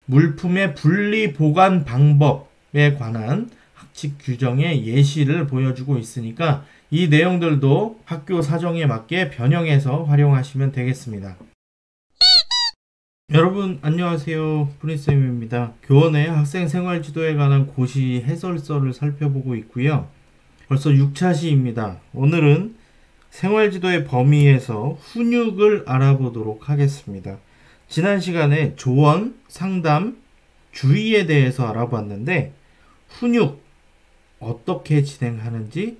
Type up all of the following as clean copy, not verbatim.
물품의 분리 보관 방법에 관한 학칙 규정의 예시를 보여주고 있으니까 이 내용들도 학교 사정에 맞게 변형해서 활용하시면 되겠습니다. 여러분 안녕하세요. 프린쌤입니다. 교원의 학생 생활지도에 관한 고시 해설서를 살펴보고 있고요. 벌써 6차 시입니다. 오늘은 생활지도의 범위에서 훈육을 알아보도록 하겠습니다. 지난 시간에 조언, 상담, 주의에 대해서 알아봤는데 훈육 어떻게 진행하는지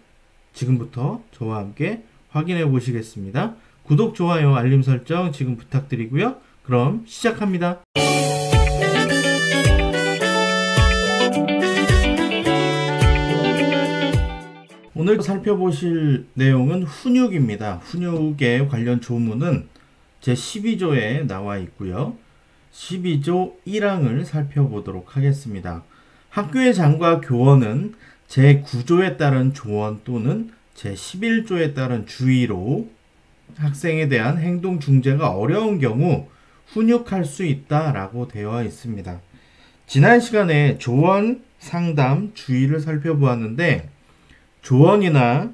지금부터 저와 함께 확인해 보시겠습니다. 구독, 좋아요, 알림 설정 지금 부탁드리고요. 그럼 시작합니다. 오늘 살펴보실 내용은 훈육입니다. 훈육에 관련 조문은 제12조에 나와 있고요. 12조 1항을 살펴보도록 하겠습니다. 학교의 장과 교원은 제9조에 따른 조언 또는 제11조에 따른 주의로 학생에 대한 행동 중재가 어려운 경우 훈육할 수 있다라고 되어 있습니다. 지난 시간에 조언, 상담, 주의를 살펴보았는데 조언이나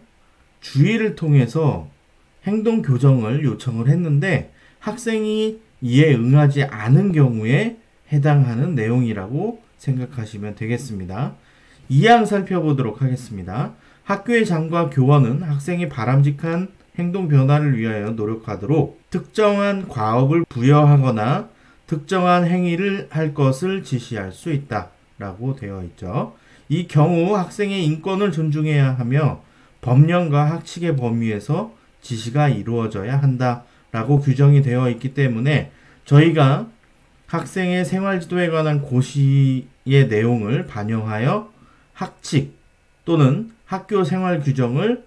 주의를 통해서 행동 교정을 요청을 했는데 학생이 이에 응하지 않은 경우에 해당하는 내용이라고 생각하시면 되겠습니다. 2항 살펴보도록 하겠습니다. 학교의 장과 교원은 학생이 바람직한 행동 변화를 위하여 노력하도록 특정한 과업을 부여하거나 특정한 행위를 할 것을 지시할 수 있다 라고 되어 있죠. 이 경우 학생의 인권을 존중해야 하며 법령과 학칙의 범위에서 지시가 이루어져야 한다 라고 규정이 되어 있기 때문에 저희가 학생의 생활지도에 관한 고시의 내용을 반영하여 학칙 또는 학교 생활 규정을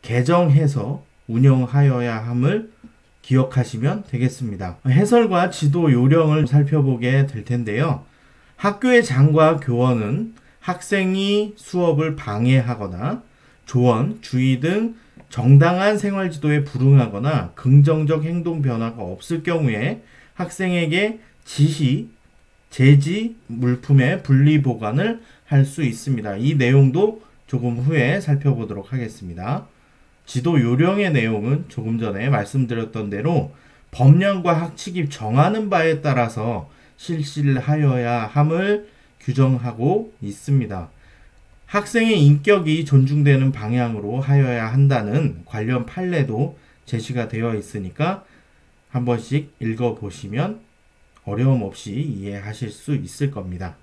개정해서 운영하여야 함을 기억하시면 되겠습니다. 해설과 지도 요령을 살펴보게 될 텐데요. 학교의 장과 교원은 학생이 수업을 방해하거나 조언, 주의 등 정당한 생활지도에 불응하거나 긍정적 행동 변화가 없을 경우에 학생에게 지시, 제지, 물품의 분리 보관을 할 수 있습니다. 이 내용도 조금 후에 살펴보도록 하겠습니다. 지도 요령의 내용은 조금 전에 말씀드렸던 대로 법령과 학칙이 정하는 바에 따라서 실시를 하여야 함을 규정하고 있습니다. 학생의 인격이 존중되는 방향으로 하여야 한다는 관련 판례도 제시가 되어 있으니까 한 번씩 읽어보시면 어려움 없이 이해하실 수 있을 겁니다.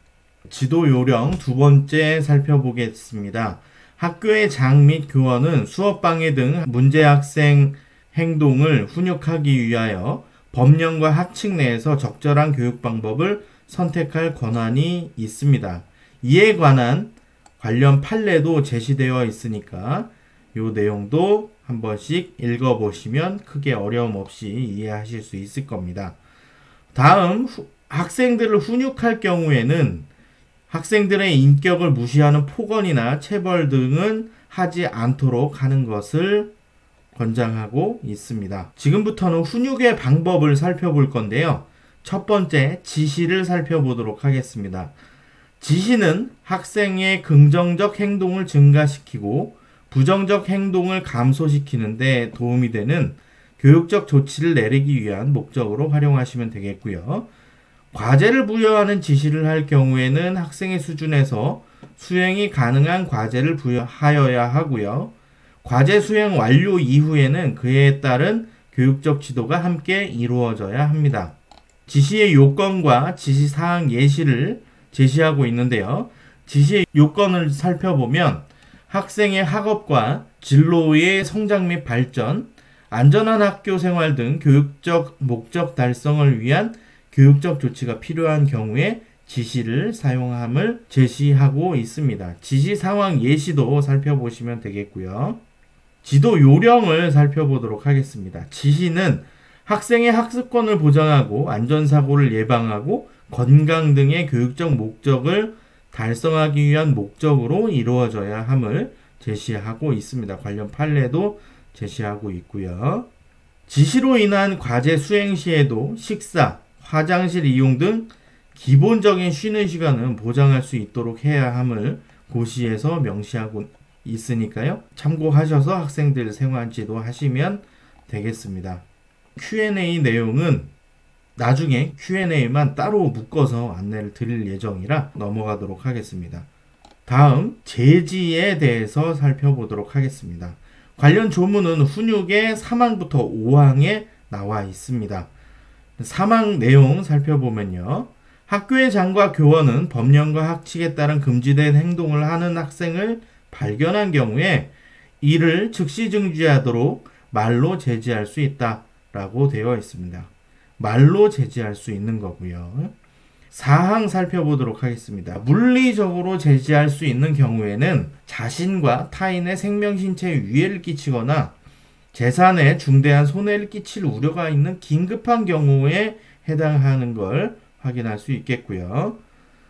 지도 요령 두 번째 살펴보겠습니다. 학교의 장 및 교원은 수업 방해 등 문제 학생 행동을 훈육하기 위하여 법령과 학칙 내에서 적절한 교육 방법을 선택할 권한이 있습니다. 이에 관한 관련 판례도 제시되어 있으니까 이 내용도 한 번씩 읽어보시면 크게 어려움 없이 이해하실 수 있을 겁니다. 다음, 학생들을 훈육할 경우에는 학생들의 인격을 무시하는 폭언이나 체벌 등은 하지 않도록 하는 것을 권장하고 있습니다. 지금부터는 훈육의 방법을 살펴볼 건데요. 첫 번째, 지시를 살펴보도록 하겠습니다. 지시는 학생의 긍정적 행동을 증가시키고 부정적 행동을 감소시키는 데 도움이 되는 교육적 조치를 내리기 위한 목적으로 활용하시면 되겠고요. 과제를 부여하는 지시를 할 경우에는 학생의 수준에서 수행이 가능한 과제를 부여하여야 하고요. 과제 수행 완료 이후에는 그에 따른 교육적 지도가 함께 이루어져야 합니다. 지시의 요건과 지시사항 예시를 제시하고 있는데요. 지시의 요건을 살펴보면 학생의 학업과 진로의 성장 및 발전, 안전한 학교 생활 등 교육적 목적 달성을 위한 교육적 조치가 필요한 경우에 지시를 사용함을 제시하고 있습니다. 지시 상황 예시도 살펴보시면 되겠고요. 지도 요령을 살펴보도록 하겠습니다. 지시는 학생의 학습권을 보장하고 안전사고를 예방하고 건강 등의 교육적 목적을 달성하기 위한 목적으로 이루어져야 함을 제시하고 있습니다. 관련 판례도 제시하고 있고요. 지시로 인한 과제 수행 시에도 식사, 화장실 이용 등 기본적인 쉬는 시간은 보장할 수 있도록 해야 함을 고시에서 명시하고 있으니까요. 참고하셔서 학생들 생활지도 하시면 되겠습니다. Q&A 내용은 나중에 Q&A만 따로 묶어서 안내를 드릴 예정이라 넘어가도록 하겠습니다. 다음 제지에 대해서 살펴보도록 하겠습니다. 관련 조문은 훈육의 3항부터 5항에 나와 있습니다. 3항 내용 살펴보면요. 학교의 장과 교원은 법령과 학칙에 따른 금지된 행동을 하는 학생을 발견한 경우에 이를 즉시 중지하도록 말로 제지할 수 있다라고 되어 있습니다. 말로 제지할 수 있는 거고요. 4항 살펴보도록 하겠습니다. 물리적으로 제지할 수 있는 경우에는 자신과 타인의 생명, 신체에 위해를 끼치거나 재산에 중대한 손해를 끼칠 우려가 있는 긴급한 경우에 해당하는 걸 확인할 수 있겠고요.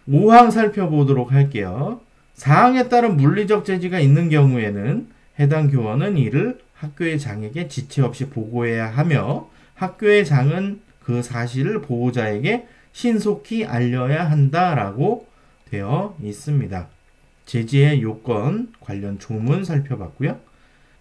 5항 살펴보도록 할게요. 4항에 따른 물리적 제지가 있는 경우에는 해당 교원은 이를 학교의 장에게 지체 없이 보고해야 하며 학교의 장은 그 사실을 보호자에게 신속히 알려야 한다라고 되어 있습니다. 제지의 요건 관련 조문 살펴봤고요.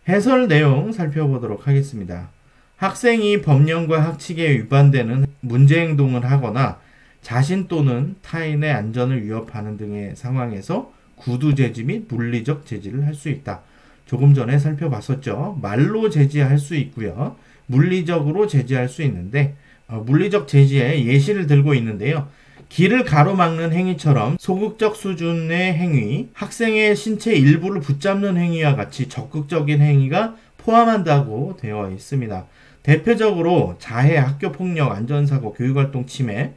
해설 내용 살펴보도록 하겠습니다. 학생이 법령과 학칙에 위반되는 문제 행동을 하거나 자신 또는 타인의 안전을 위협하는 등의 상황에서 구두 제지 및 물리적 제지를 할 수 있다. 조금 전에 살펴봤었죠. 말로 제지할 수 있고요. 물리적으로 제지할 수 있는데 물리적 제지의 예시를 들고 있는데요. 길을 가로막는 행위처럼 소극적 수준의 행위, 학생의 신체 일부를 붙잡는 행위와 같이 적극적인 행위가 포함한다고 되어 있습니다. 대표적으로 자해, 학교폭력, 안전사고, 교육활동 침해,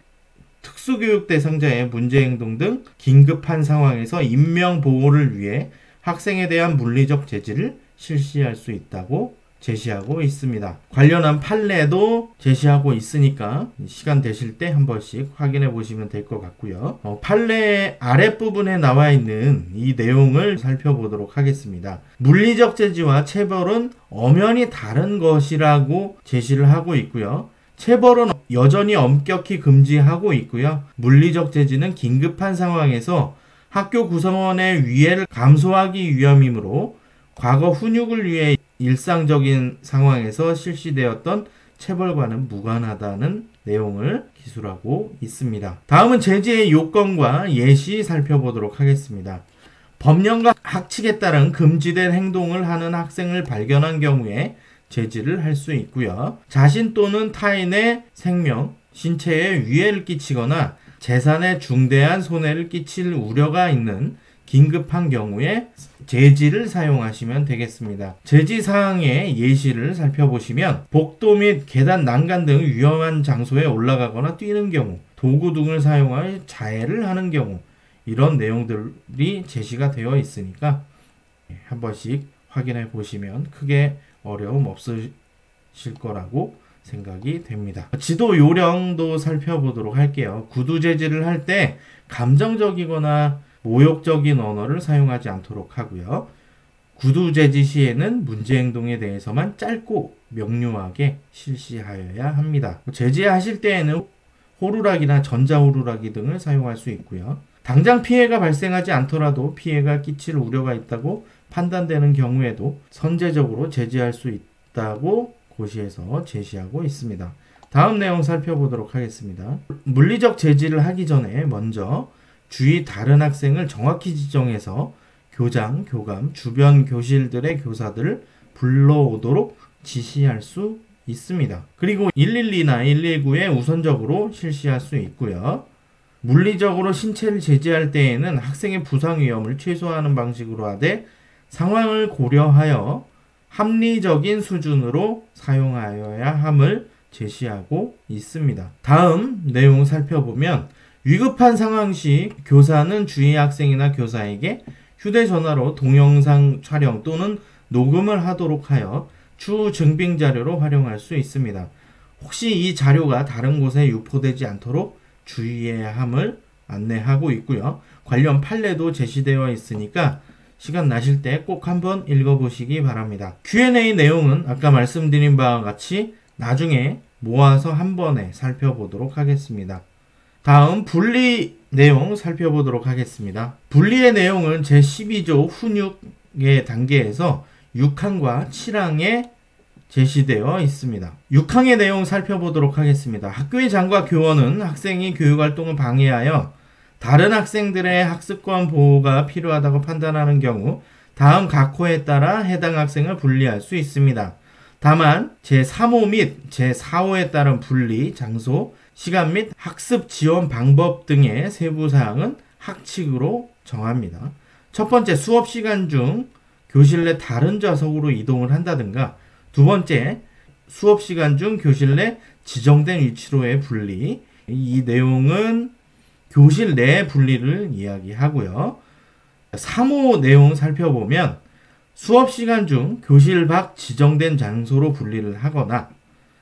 특수교육 대상자의 문제행동 등 긴급한 상황에서 인명보호를 위해 학생에 대한 물리적 제지를 실시할 수 있다고 제시하고 있습니다. 관련한 판례도 제시하고 있으니까 시간 되실 때 한 번씩 확인해 보시면 될 것 같고요. 판례 아랫부분에 나와 있는 이 내용을 살펴보도록 하겠습니다. 물리적 제지와 체벌은 엄연히 다른 것이라고 제시를 하고 있고요. 체벌은 여전히 엄격히 금지하고 있고요. 물리적 제지는 긴급한 상황에서 학교 구성원의 위해를 감소하기 위함이므로 과거 훈육을 위해 일상적인 상황에서 실시되었던 체벌과는 무관하다는 내용을 기술하고 있습니다. 다음은 제지의 요건과 예시 살펴보도록 하겠습니다. 법령과 학칙에 따른 금지된 행동을 하는 학생을 발견한 경우에 제지를 할 수 있고요. 자신 또는 타인의 생명, 신체에 위해를 끼치거나 재산에 중대한 손해를 끼칠 우려가 있는 긴급한 경우에 제지를 사용하시면 되겠습니다. 제지사항의 예시를 살펴보시면 복도 및 계단, 난간 등 위험한 장소에 올라가거나 뛰는 경우, 도구 등을 사용하여 자해를 하는 경우 이런 내용들이 제시가 되어 있으니까 한 번씩 확인해 보시면 크게 어려움 없으실 거라고 생각이 됩니다. 지도 요령도 살펴보도록 할게요. 구두 제지를 할 때 감정적이거나 모욕적인 언어를 사용하지 않도록 하고요. 구두 제지 시에는 문제 행동에 대해서만 짧고 명료하게 실시하여야 합니다. 제지하실 때에는 호루라기나 전자호루라기 등을 사용할 수 있고요. 당장 피해가 발생하지 않더라도 피해가 끼칠 우려가 있다고 판단되는 경우에도 선제적으로 제지할 수 있다고 고시에서 제시하고 있습니다. 다음 내용 살펴보도록 하겠습니다. 물리적 제지를 하기 전에 먼저 주위 다른 학생을 정확히 지정해서 교장, 교감, 주변 교실들의 교사들을 불러오도록 지시할 수 있습니다. 그리고 112나 119에 우선적으로 실시할 수 있고요. 물리적으로 신체를 제지할 때에는 학생의 부상 위험을 최소화하는 방식으로 하되 상황을 고려하여 합리적인 수준으로 사용하여야 함을 제시하고 있습니다. 다음 내용 살펴보면 위급한 상황 시 교사는 주위 학생이나 교사에게 휴대전화로 동영상 촬영 또는 녹음을 하도록 하여 추후 증빙 자료로 활용할 수 있습니다. 혹시 이 자료가 다른 곳에 유포되지 않도록 주의해야 함을 안내하고 있고요. 관련 판례도 제시되어 있으니까 시간 나실 때 꼭 한번 읽어보시기 바랍니다. Q&A 내용은 아까 말씀드린 바와 같이 나중에 모아서 한 번에 살펴보도록 하겠습니다. 다음 분리 내용 살펴보도록 하겠습니다. 분리의 내용은 제12조 훈육의 단계에서 6항과 7항에 제시되어 있습니다. 6항의 내용 살펴보도록 하겠습니다. 학교의 장과 교원은 학생이 교육활동을 방해하여 다른 학생들의 학습권 보호가 필요하다고 판단하는 경우 다음 각 호에 따라 해당 학생을 분리할 수 있습니다. 다만 제3호 및 제4호에 따른 분리, 장소, 시간 및 학습 지원 방법 등의 세부 사항은 학칙으로 정합니다. 첫 번째, 수업 시간 중 교실 내 다른 좌석으로 이동을 한다든가, 두 번째, 수업 시간 중 교실 내 지정된 위치로의 분리. 이 내용은 교실 내 분리를 이야기하고요. 3호 내용 살펴보면 수업 시간 중 교실 밖 지정된 장소로 분리를 하거나,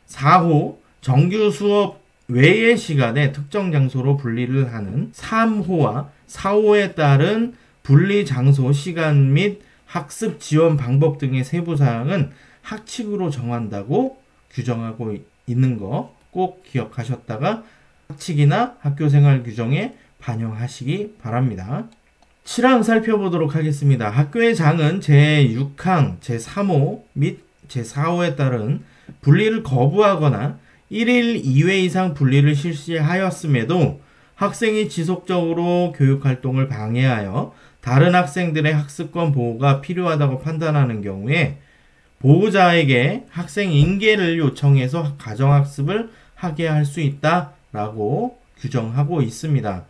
4호 정규 수업 외의 시간에 특정 장소로 분리를 하는 3호와 4호에 따른 분리 장소, 시간 및 학습 지원 방법 등의 세부 사항은 학칙으로 정한다고 규정하고 있는 거 꼭 기억하셨다가 학칙이나 학교생활 규정에 반영하시기 바랍니다. 7항 살펴보도록 하겠습니다. 학교의 장은 제6항, 제3호 및 제4호에 따른 분리를 거부하거나 1일 2회 이상 분리를 실시하였음에도 학생이 지속적으로 교육활동을 방해하여 다른 학생들의 학습권 보호가 필요하다고 판단하는 경우에 보호자에게 학생 인계를 요청해서 가정학습을 하게 할 수 있다라고 규정하고 있습니다.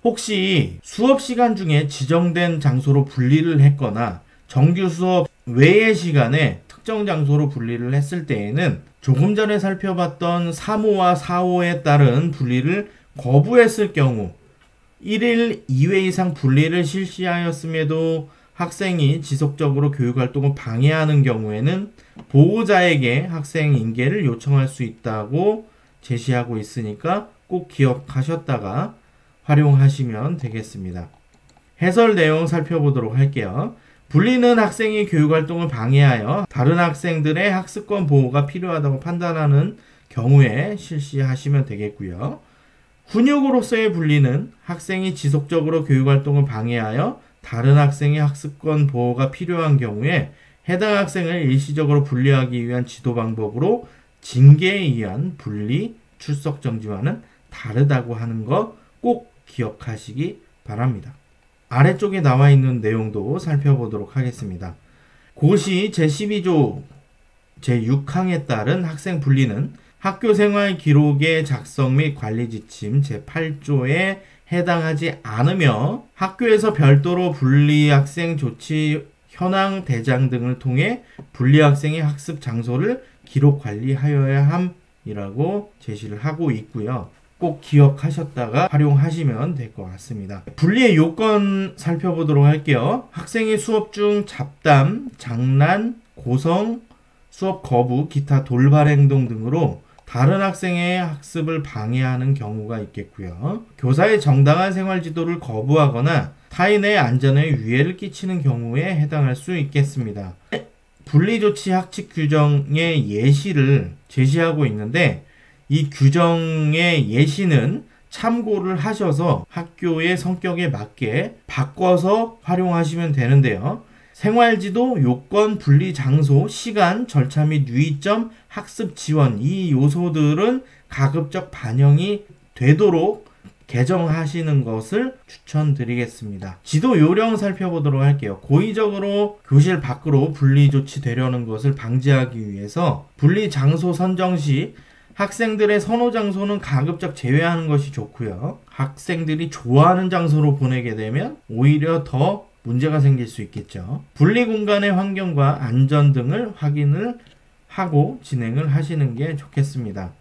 혹시 수업 시간 중에 지정된 장소로 분리를 했거나 정규 수업 외의 시간에 특정 장소로 분리를 했을 때에는 조금 전에 살펴봤던 3호와 4호에 따른 분리를 거부했을 경우 1일 2회 이상 분리를 실시하였음에도 학생이 지속적으로 교육활동을 방해하는 경우에는 보호자에게 학생 인계를 요청할 수 있다고 제시하고 있으니까 꼭 기억하셨다가 활용하시면 되겠습니다. 해설 내용 살펴보도록 할게요. 분리는 학생이 교육활동을 방해하여 다른 학생들의 학습권 보호가 필요하다고 판단하는 경우에 실시하시면 되겠고요. 훈육으로서의 분리는 학생이 지속적으로 교육활동을 방해하여 다른 학생의 학습권 보호가 필요한 경우에 해당 학생을 일시적으로 분리하기 위한 지도 방법으로 징계에 의한 분리, 출석 정지와는 다르다고 하는 거 꼭 기억하시기 바랍니다. 아래쪽에 나와 있는 내용도 살펴보도록 하겠습니다. 고시 제12조 제6항에 따른 학생 분리는 학교생활 기록의 작성 및 관리 지침 제8조에 해당하지 않으며 학교에서 별도로 분리 학생 조치 현황 대장 등을 통해 분리 학생의 학습 장소를 기록 관리하여야 함이라고 제시를 하고 있고요. 꼭 기억하셨다가 활용하시면 될 것 같습니다. 분리의 요건 살펴보도록 할게요. 학생이 수업 중 잡담, 장난, 고성, 수업 거부, 기타 돌발 행동 등으로 다른 학생의 학습을 방해하는 경우가 있겠고요. 교사의 정당한 생활 지도를 거부하거나 타인의 안전에 위해를 끼치는 경우에 해당할 수 있겠습니다. 분리조치 학칙 규정의 예시를 제시하고 있는데 이 규정의 예시는 참고를 하셔서 학교의 성격에 맞게 바꿔서 활용하시면 되는데요. 생활지도, 요건, 분리 장소, 시간, 절차 및 유의점, 학습 지원 이 요소들은 가급적 반영이 되도록 개정하시는 것을 추천드리겠습니다. 지도 요령 살펴보도록 할게요. 고의적으로 교실 밖으로 분리 조치되려는 것을 방지하기 위해서 분리 장소 선정 시 학생들의 선호 장소는 가급적 제외하는 것이 좋고요. 학생들이 좋아하는 장소로 보내게 되면 오히려 더 문제가 생길 수 있겠죠. 분리 공간의 환경과 안전 등을 확인을 하고 진행을 하시는 게 좋겠습니다.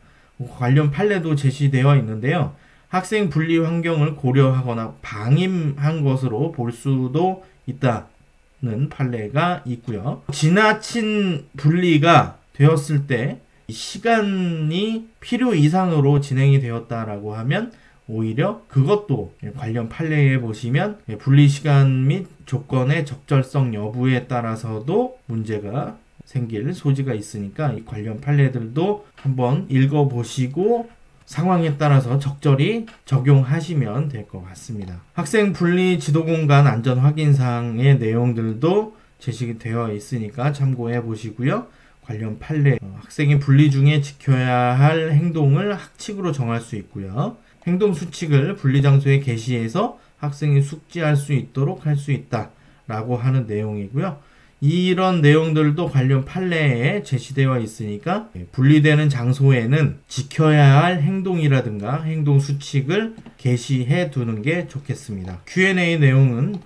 관련 판례도 제시되어 있는데요. 학생 분리 환경을 고려하거나 방임한 것으로 볼 수도 있다는 판례가 있고요. 지나친 분리가 되었을 때 시간이 필요 이상으로 진행이 되었다라고 하면 오히려 그것도 관련 판례에 보시면 분리 시간 및 조건의 적절성 여부에 따라서도 문제가 생길 소지가 있으니까 이 관련 판례들도 한번 읽어보시고 상황에 따라서 적절히 적용하시면 될 것 같습니다. 학생 분리 지도 공간 안전 확인사항의 내용들도 제시되어 있으니까 참고해 보시고요. 관련 판례, 학생이 분리 중에 지켜야 할 행동을 학칙으로 정할 수 있고요. 행동 수칙을 분리 장소에 게시해서 학생이 숙지할 수 있도록 할 수 있다 라고 하는 내용이고요. 이런 내용들도 관련 판례에 제시되어 있으니까 분리되는 장소에는 지켜야 할 행동이라든가 행동 수칙을 게시해 두는 게 좋겠습니다. Q&A 내용은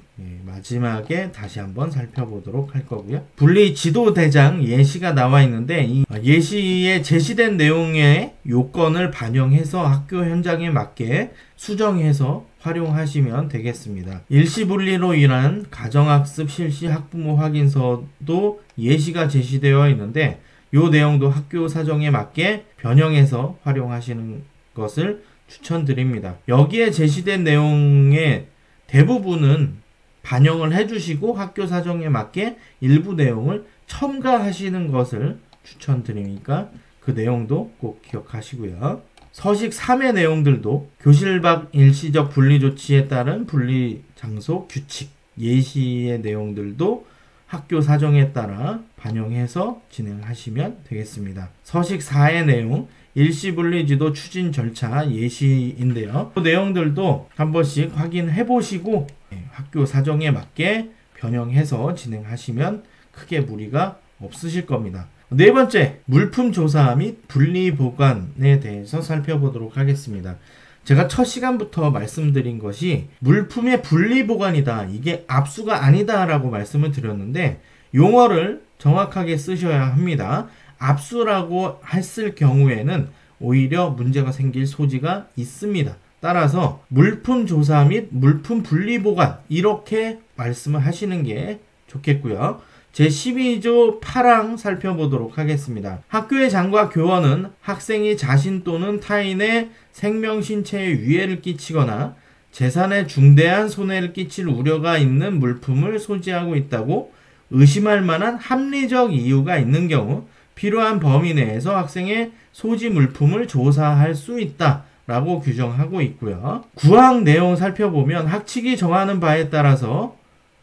마지막에 다시 한번 살펴보도록 할 거고요. 분리 지도 대장 예시가 나와 있는데 이 예시에 제시된 내용의 요건을 반영해서 학교 현장에 맞게 수정해서 활용하시면 되겠습니다. 일시분리로 인한 가정학습 실시 학부모 확인서도 예시가 제시되어 있는데 이 내용도 학교 사정에 맞게 변형해서 활용하시는 것을 추천드립니다. 여기에 제시된 내용의 대부분은 반영을 해주시고 학교 사정에 맞게 일부 내용을 첨가하시는 것을 추천드리니까 그 내용도 꼭 기억하시고요. 서식 3의 내용들도 교실 밖 일시적 분리 조치에 따른 분리 장소 규칙, 예시의 내용들도 학교 사정에 따라 반영해서 진행하시면 되겠습니다. 서식 4의 내용, 일시분리지도 추진 절차 예시인데요. 그 내용들도 한 번씩 확인해 보시고 학교 사정에 맞게 변형해서 진행하시면 크게 무리가 없으실 겁니다. 네 번째, 물품 조사 및 분리 보관에 대해서 살펴보도록 하겠습니다. 제가 첫 시간부터 말씀드린 것이 물품의 분리 보관이다. 이게 압수가 아니다 라고 말씀을 드렸는데 용어를 정확하게 쓰셔야 합니다. 압수라고 했을 경우에는 오히려 문제가 생길 소지가 있습니다. 따라서 물품 조사 및 물품 분리 보관 이렇게 말씀을 하시는 게 좋겠고요. 제12조 8항 살펴보도록 하겠습니다. 학교의 장과 교원은 학생이 자신 또는 타인의 생명 신체에 위해를 끼치거나 재산에 중대한 손해를 끼칠 우려가 있는 물품을 소지하고 있다고 의심할 만한 합리적 이유가 있는 경우 필요한 범위 내에서 학생의 소지 물품을 조사할 수 있다 라고 규정하고 있고요. 구항 내용 살펴보면 학칙이 정하는 바에 따라서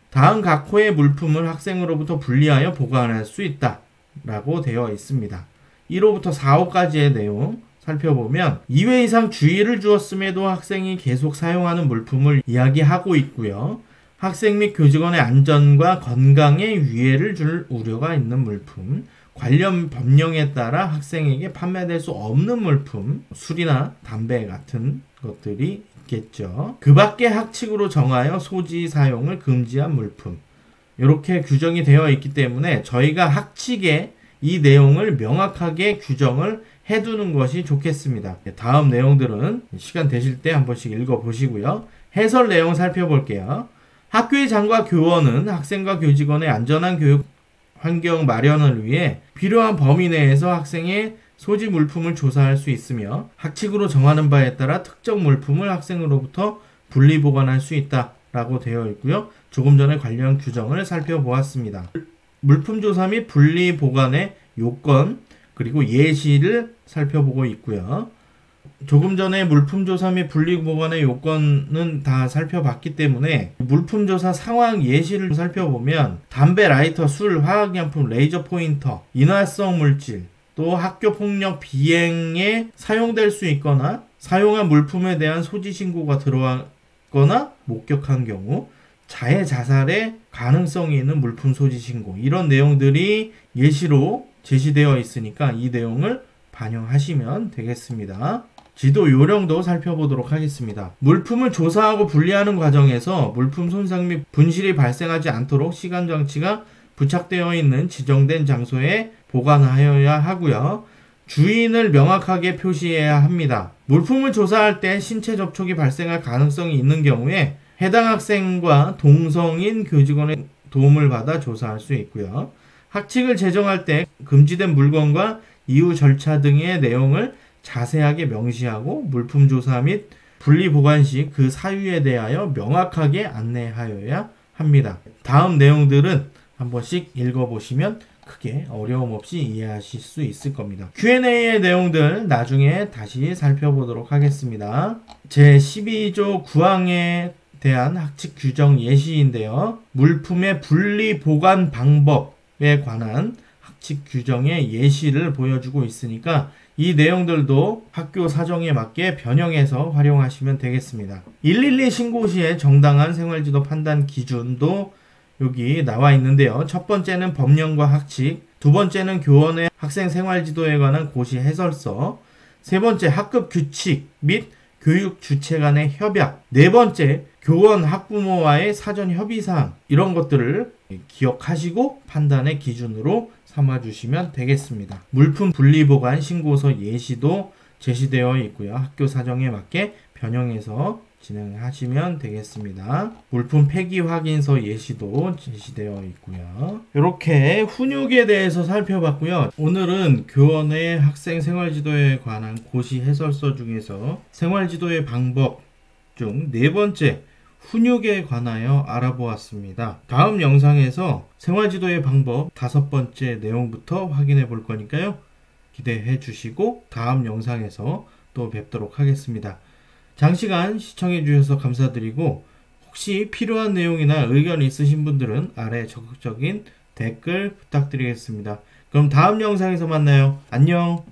다음 각 호의 물품을 학생으로부터 분리하여 보관할 수 있다 라고 되어 있습니다. 1호부터 4호까지의 내용 살펴보면 2회 이상 주의를 주었음에도 학생이 계속 사용하는 물품을 이야기하고 있고요. 학생 및 교직원의 안전과 건강에 위해를 줄 우려가 있는 물품, 관련 법령에 따라 학생에게 판매될 수 없는 물품, 술이나 담배 같은 것들이 있겠죠. 그 밖에 학칙으로 정하여 소지 사용을 금지한 물품, 이렇게 규정이 되어 있기 때문에 저희가 학칙에 이 내용을 명확하게 규정을 해두는 것이 좋겠습니다. 다음 내용들은 시간 되실 때 한 번씩 읽어보시고요. 해설 내용 살펴볼게요. 학교의 장과 교원은 학생과 교직원의 안전한 교육 환경 마련을 위해 필요한 범위 내에서 학생의 소지 물품을 조사할 수 있으며 학칙으로 정하는 바에 따라 특정 물품을 학생으로부터 분리 보관할 수 있다라고 되어 있고요. 조금 전에 관련 규정을 살펴보았습니다. 물품 조사 및 분리 보관의 요건 그리고 예시를 살펴보고 있고요. 조금 전에 물품 조사 및 분리 보관의 요건은 다 살펴봤기 때문에 물품 조사 상황 예시를 살펴보면 담배, 라이터, 술, 화학약품, 레이저 포인터, 인화성 물질, 또 학교 폭력 비행에 사용될 수 있거나 사용한 물품에 대한 소지 신고가 들어왔거나 목격한 경우 자해 자살의 가능성이 있는 물품 소지 신고, 이런 내용들이 예시로 제시되어 있으니까 이 내용을 반영하시면 되겠습니다. 지도 요령도 살펴보도록 하겠습니다. 물품을 조사하고 분리하는 과정에서 물품 손상 및 분실이 발생하지 않도록 시간 장치가 부착되어 있는 지정된 장소에 보관하여야 하고요. 주인을 명확하게 표시해야 합니다. 물품을 조사할 때 신체 접촉이 발생할 가능성이 있는 경우에 해당 학생과 동성인 교직원의 도움을 받아 조사할 수 있고요. 학칙을 제정할 때 금지된 물건과 이후 절차 등의 내용을 자세하게 명시하고 물품 조사 및 분리 보관 시 그 사유에 대하여 명확하게 안내하여야 합니다. 다음 내용들은 한 번씩 읽어보시면 크게 어려움 없이 이해하실 수 있을 겁니다. Q&A의 내용들 나중에 다시 살펴보도록 하겠습니다. 제12조 구항에 대한 학칙 규정 예시인데요. 물품의 분리 보관 방법에 관한 학칙 규정의 예시를 보여주고 있으니까 이 내용들도 학교 사정에 맞게 변형해서 활용하시면 되겠습니다. 112 신고 시에 정당한 생활지도 판단 기준도 여기 나와 있는데요. 첫 번째는 법령과 학칙, 두 번째는 교원의 학생 생활지도에 관한 고시 해설서, 세 번째 학급 규칙 및 교육 주체 간의 협약, 네 번째 교원 학부모와의 사전 협의사항, 이런 것들을 기억하시고 판단의 기준으로 삼아주시면 되겠습니다. 물품 분리보관 신고서 예시도 제시되어 있고요. 학교 사정에 맞게 변형해서 진행하시면 되겠습니다. 물품 폐기 확인서 예시도 제시되어 있고요. 이렇게 훈육에 대해서 살펴봤고요. 오늘은 교원의 학생 생활지도에 관한 고시 해설서 중에서 생활지도의 방법 중 네 번째 훈육에 관하여 알아보았습니다. 다음 영상에서 생활지도의 방법 5번째 내용부터 확인해 볼 거니까요. 기대해 주시고 다음 영상에서 또 뵙도록 하겠습니다. 장시간 시청해 주셔서 감사드리고 혹시 필요한 내용이나 의견 있으신 분들은 아래 적극적인 댓글 부탁드리겠습니다. 그럼 다음 영상에서 만나요. 안녕.